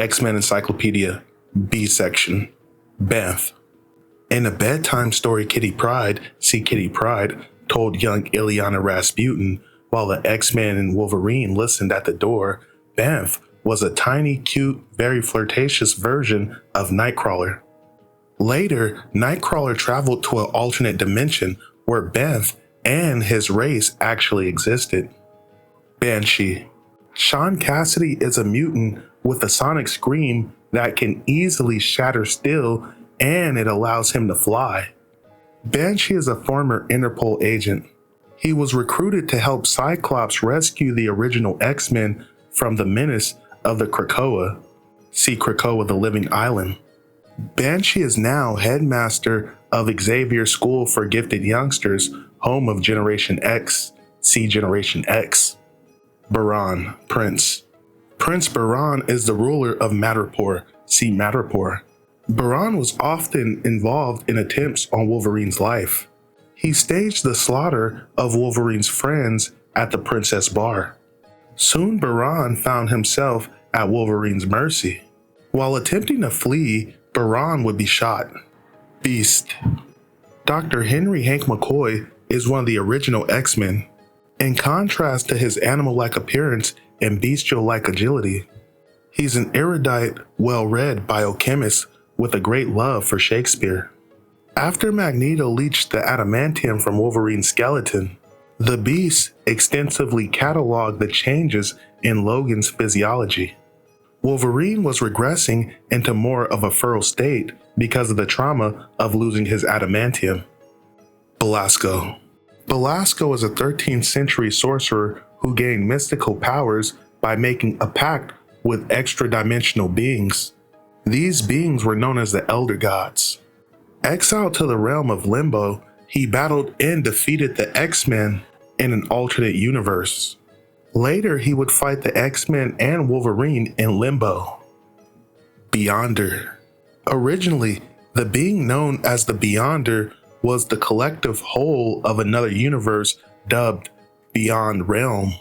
X-Men Encyclopedia, B section, Banff. In a bedtime story Kitty Pryde, see Kitty Pryde, told young Illyana Rasputin while the X-Men and Wolverine listened at the door, Banff was a tiny, cute, very flirtatious version of Nightcrawler. Later, Nightcrawler traveled to an alternate dimension where Banff and his race actually existed. Banshee. Sean Cassidy is a mutant with a sonic scream that can easily shatter steel, and it allows him to fly. Banshee is a former Interpol agent. He was recruited to help Cyclops rescue the original X-Men from the menace of the Krakoa. See Krakoa, the Living Island. Banshee is now headmaster of Xavier's School for Gifted Youngsters, home of Generation X. See Generation X. Baran, Prince. Prince Baran is the ruler of Madripoor. See Madripoor. Baran was often involved in attempts on Wolverine's life. He staged the slaughter of Wolverine's friends at the Princess Bar. Soon Baran found himself at Wolverine's mercy. While attempting to flee, Baran would be shot. Beast. Dr. Henry Hank McCoy is one of the original X-Men. In contrast to his animal-like appearance and bestial-like agility, he's an erudite, well-read biochemist with a great love for Shakespeare. After Magneto leached the adamantium from Wolverine's skeleton, the Beast extensively cataloged the changes in Logan's physiology. Wolverine was regressing into more of a feral state because of the trauma of losing his adamantium. Belasco. Belasco is a 13th century sorcerer who gained mystical powers by making a pact with extra-dimensional beings. These beings were known as the Elder Gods. Exiled to the realm of Limbo, he battled and defeated the X-Men in an alternate universe. Later, he would fight the X-Men and Wolverine in Limbo. Beyonder. Originally, the being known as the Beyonder was the collective whole of another universe dubbed Beyond Realm.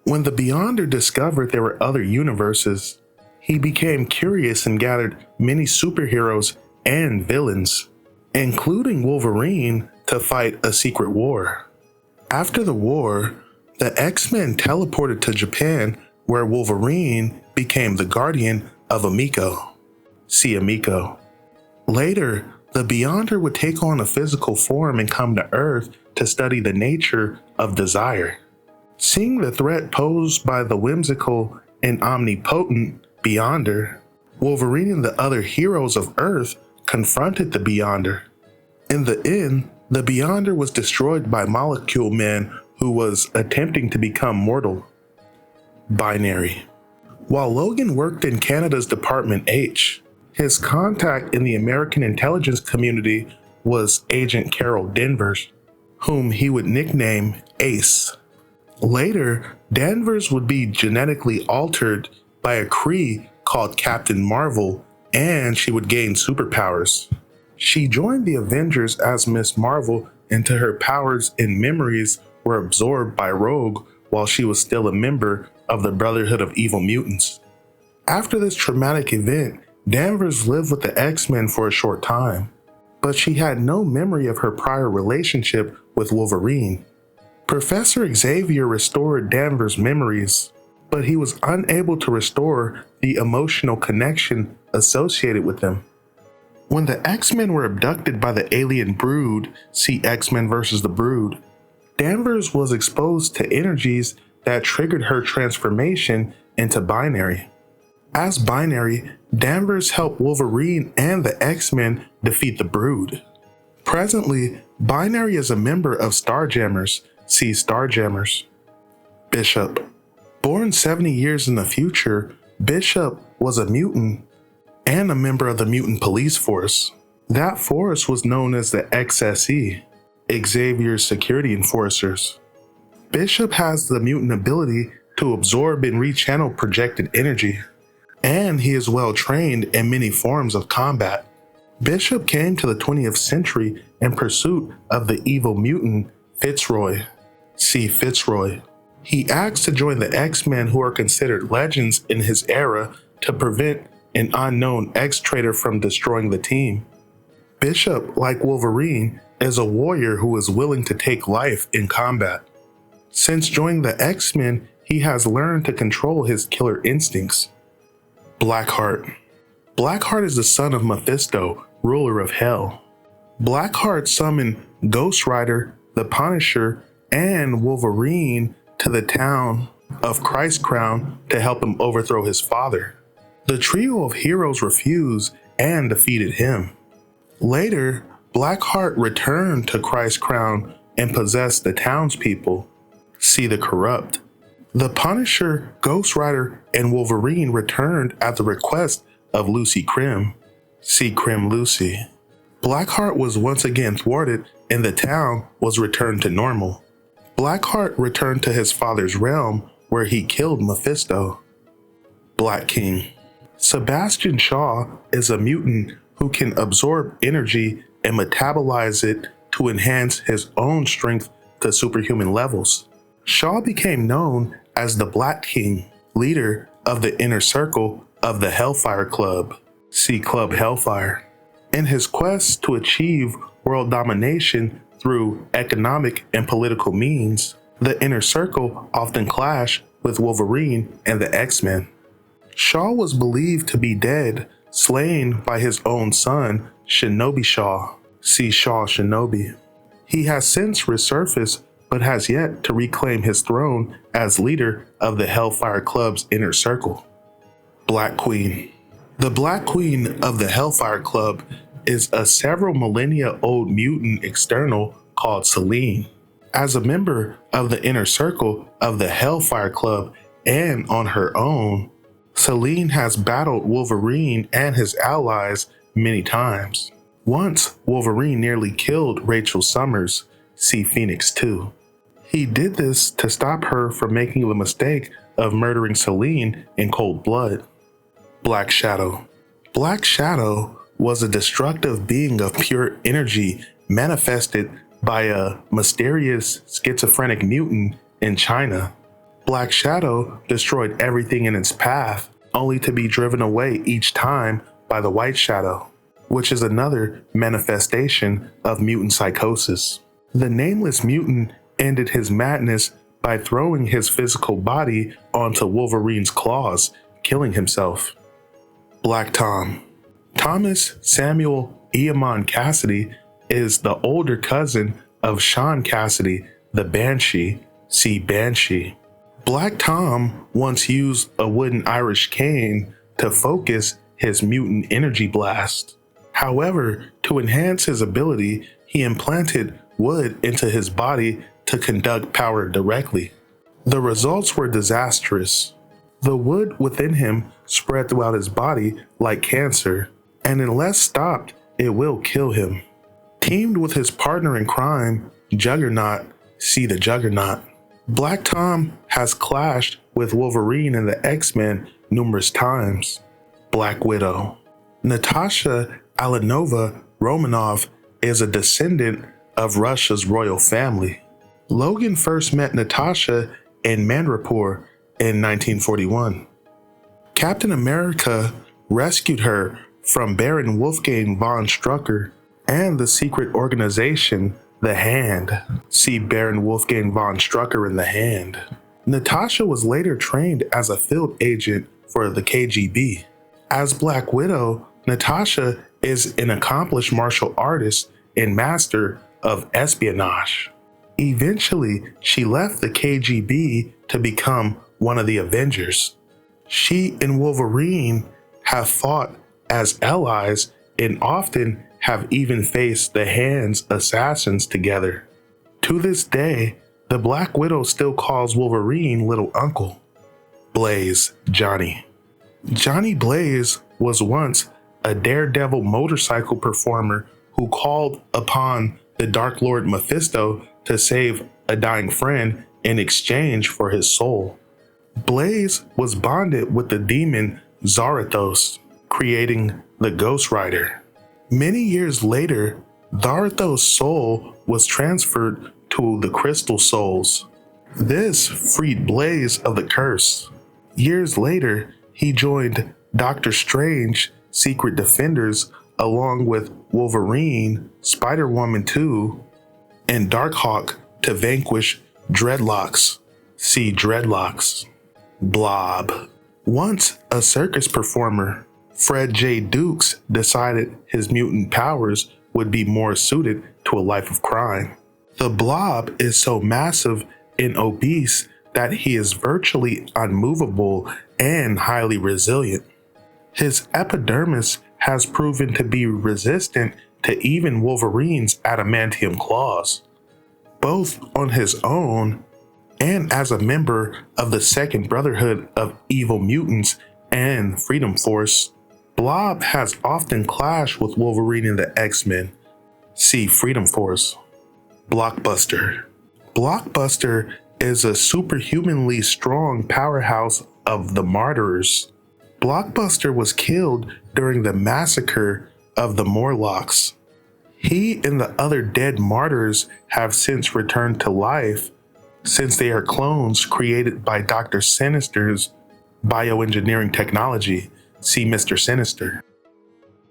When the Beyonder discovered there were other universes, he became curious and gathered many superheroes and villains, including Wolverine, to fight a secret war. After the war, the X-Men teleported to Japan, where Wolverine became the guardian of Amiko. See Amiko. Later, the Beyonder would take on a physical form and come to Earth to study the nature of desire. Seeing the threat posed by the whimsical and omnipotent Beyonder, Wolverine and the other heroes of Earth confronted the Beyonder. In the end, the Beyonder was destroyed by Molecule Man, who was attempting to become mortal. Binary. While Logan worked in Canada's Department H, his contact in the American intelligence community was Agent Carol Danvers, whom he would nickname Ace. Later, Danvers would be genetically altered by a Kree called Captain Marvel, and she would gain superpowers. She joined the Avengers as Miss Marvel until her powers and memories were absorbed by Rogue while she was still a member of the Brotherhood of Evil Mutants. After this traumatic event, Danvers lived with the X-Men for a short time, but she had no memory of her prior relationship with Wolverine. Professor Xavier restored Danvers' memories, but he was unable to restore the emotional connection associated with them. When the X-Men were abducted by the alien Brood, see X-Men vs. the Brood, Danvers was exposed to energies that triggered her transformation into Binary. As Binary, Danvers helped Wolverine and the X-Men defeat the Brood. Presently, Binary is a member of Starjammers, see Starjammers. Bishop. Born 70 years in the future, Bishop was a mutant and a member of the Mutant Police Force. That force was known as the XSE, Xavier's Security Enforcers. Bishop has the mutant ability to absorb and rechannel projected energy, and he is well trained in many forms of combat. Bishop came to the 20th century in pursuit of the evil mutant Fitzroy. See Fitzroy. He asked to join the X-Men, who are considered legends in his era to prevent an unknown X-Traitor from destroying the team. Bishop, like Wolverine, is a warrior who is willing to take life in combat. Since joining the X-Men, he has learned to control his killer instincts. Blackheart. Blackheart is the son of Mephisto, ruler of Hell. Blackheart summoned Ghost Rider, the Punisher, and Wolverine to the town of Christ Crown to help him overthrow his father. The trio of heroes refused and defeated him. Later, Blackheart returned to Christ Crown and possessed the townspeople. See the Corrupt. The Punisher, Ghost Rider, and Wolverine returned at the request of Lucy Crim. See Crim Lucy. Blackheart was once again thwarted and the town was returned to normal. Blackheart returned to his father's realm where he killed Mephisto. Black King. Sebastian Shaw is a mutant who can absorb energy and metabolize it to enhance his own strength to superhuman levels. Shaw became known as the Black King, leader of the inner circle of the Hellfire Club. See Club Hellfire. In his quest to achieve world domination through economic and political means, the inner circle often clashed with Wolverine and the X-Men. Shaw was believed to be dead, slain by his own son, Shinobi Shaw. See Shaw Shinobi. He has since resurfaced but has yet to reclaim his throne as leader of the Hellfire Club's inner circle. Black Queen. The Black Queen of the Hellfire Club is a several millennia old mutant external called Selene. As a member of the inner circle of the Hellfire Club and on her own, Selene has battled Wolverine and his allies many times. Once, Wolverine nearly killed Rachel Summers, see Phoenix 2. He did this to stop her from making the mistake of murdering Selene in cold blood. Black Shadow. Black Shadow was a destructive being of pure energy manifested by a mysterious schizophrenic mutant in China. Black Shadow destroyed everything in its path, only to be driven away each time by the White Shadow, which is another manifestation of mutant psychosis. The nameless mutant ended his madness by throwing his physical body onto Wolverine's claws, killing himself. Black Tom. Thomas Samuel Eamon Cassidy is the older cousin of Sean Cassidy, the Banshee, see Banshee. Black Tom once used a wooden Irish cane to focus his mutant energy blast. However, to enhance his ability, he implanted wood into his body to conduct power directly. The results were disastrous. The wood within him spread throughout his body like cancer, and unless stopped, it will kill him. Teamed with his partner in crime, Juggernaut, see the Juggernaut. Black Tom has clashed with Wolverine and the X-Men numerous times. Black Widow. Natasha Alanova Romanov is a descendant of Russia's royal family. Logan first met Natasha in Mandrapur in 1941. Captain America rescued her from Baron Wolfgang von Strucker and the secret organization, The Hand. See Baron Wolfgang von Strucker in The Hand. Natasha was later trained as a field agent for the KGB. As Black Widow, Natasha is an accomplished martial artist and master of espionage. Eventually, she left the KGB to become one of the Avengers. She and Wolverine have fought as allies and often have even faced the Hand's assassins together. To this day, the Black Widow still calls Wolverine Little Uncle. Blaze Johnny. Johnny Blaze was once a daredevil motorcycle performer who called upon the Dark Lord Mephisto to save a dying friend in exchange for his soul. Blaze was bonded with the demon Zarathos, creating the Ghost Rider. Many years later, Zarathos' soul was transferred to the Crystal Souls. This freed Blaze of the curse. Years later, he joined Doctor Strange, Secret Defenders, along with Wolverine, Spider-Woman 2, and Darkhawk to vanquish Dreadlocks. See Dreadlocks. Blob. Once a circus performer, Fred J. Dukes decided his mutant powers would be more suited to a life of crime. The Blob is so massive and obese that he is virtually unmovable and highly resilient. His epidermis has proven to be resistant to even Wolverine's adamantium claws. Both on his own and as a member of the Second Brotherhood of Evil Mutants and Freedom Force, Blob has often clashed with Wolverine and the X-Men. See Freedom Force. Blockbuster. Blockbuster is a superhumanly strong powerhouse of the Martyrs. Blockbuster was killed during the massacre of the Morlocks. He and the other dead Martyrs have since returned to life, since they are clones created by Dr. Sinister's bioengineering technology. See Mr. Sinister.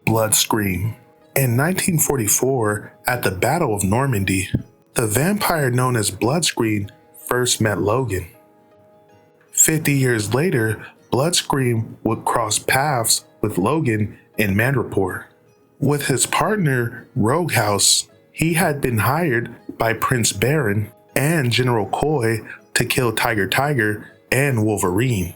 Bloodscream. In 1944, at the Battle of Normandy, the vampire known as Bloodscream first met Logan. 50 years later, Bloodscream would cross paths with Logan in Madripoor. With his partner, Roguehouse, he had been hired by Prince Baron and General Coy to kill Tiger and Wolverine.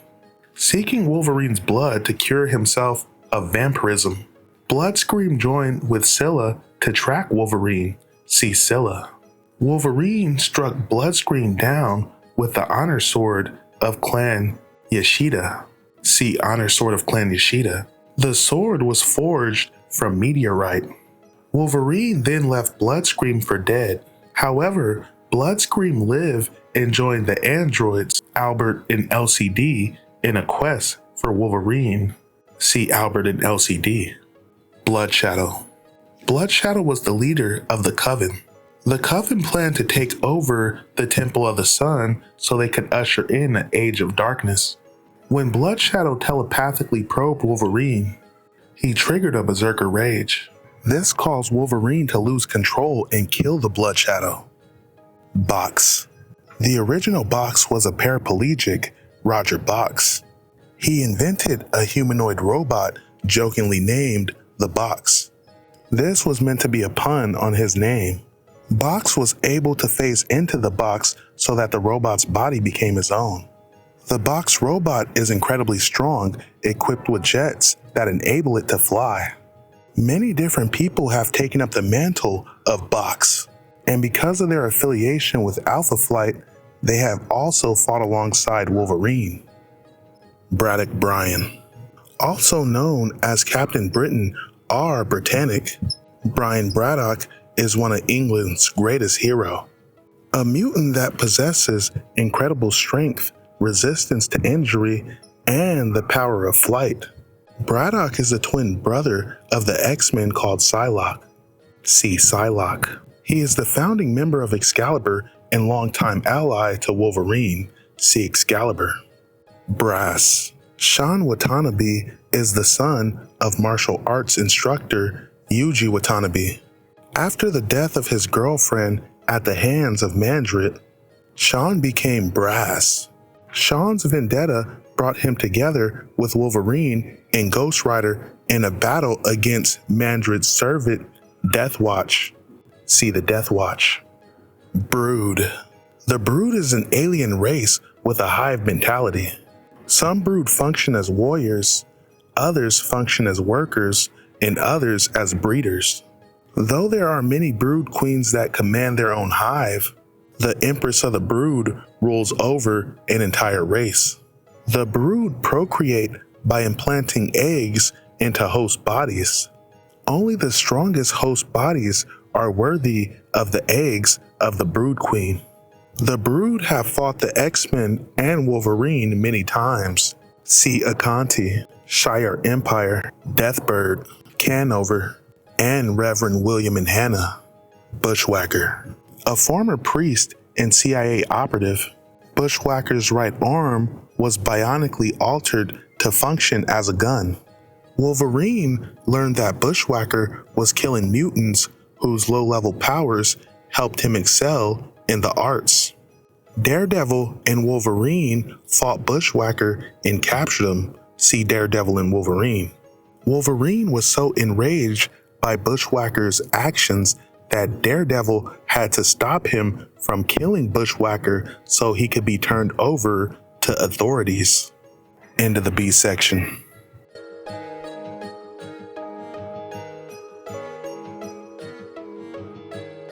Seeking Wolverine's blood to cure himself of vampirism, Bloodscream joined with Scylla to track Wolverine. See Scylla. Wolverine struck Bloodscream down with the Honor Sword of Clan Yashida. See Honor Sword of Clan Yashida. The sword was forged from meteorite. Wolverine then left Bloodscream for dead. However, Bloodscream lived and joined the androids Albert and LCD in a quest for Wolverine. See Albert and LCD. Bloodshadow. Bloodshadow was the leader of the Coven. The Coven planned to take over the Temple of the Sun so they could usher in an age of darkness. When Bloodshadow telepathically probed Wolverine, he triggered a berserker rage. This caused Wolverine to lose control and kill the Bloodshadow. Box. The original Box was a paraplegic, Roger Box. He invented a humanoid robot jokingly named the Box. This was meant to be a pun on his name. Box was able to phase into the box so that the robot's body became his own. The Box robot is incredibly strong, equipped with jets that enable it to fly. Many different people have taken up the mantle of Box, and because of their affiliation with Alpha Flight, they have also fought alongside Wolverine. Braddock Bryan. Also known as Captain Britain or Britannic, Brian Braddock is one of England's greatest heroes. A mutant that possesses incredible strength, resistance to injury, and the power of flight. Braddock is a twin brother of the X-Men called Psylocke. See Psylocke. He is the founding member of Excalibur and longtime ally to Wolverine. See Excalibur. Brass. Sean Watanabe is the son of martial arts instructor Yuji Watanabe. After the death of his girlfriend at the hands of Mandrit, Sean became Brass. Sean's vendetta brought him together with Wolverine and Ghost Rider in a battle against Mandrit's servant, Deathwatch. See the Deathwatch. Brood. The Brood is an alien race with a hive mentality. Some Brood function as warriors, others function as workers, and others as breeders. Though there are many Brood queens that command their own hive, the Empress of the Brood rules over an entire race. The Brood procreate by implanting eggs into host bodies. Only the strongest host bodies are worthy of the eggs of the Brood Queen. The Brood have fought the X-Men and Wolverine many times. See Akanti, Shi'ar Empire, Deathbird, Canover, and Reverend William and Hannah. Bushwhacker. A former priest and CIA operative, Bushwhacker's right arm was bionically altered to function as a gun. Wolverine learned that Bushwhacker was killing mutants whose low-level powers helped him excel in the arts. Daredevil and Wolverine fought Bushwhacker and captured him. See Daredevil and Wolverine. Wolverine was so enraged by Bushwhacker's actions that Daredevil had to stop him from killing Bushwhacker so he could be turned over to authorities. End of the B section.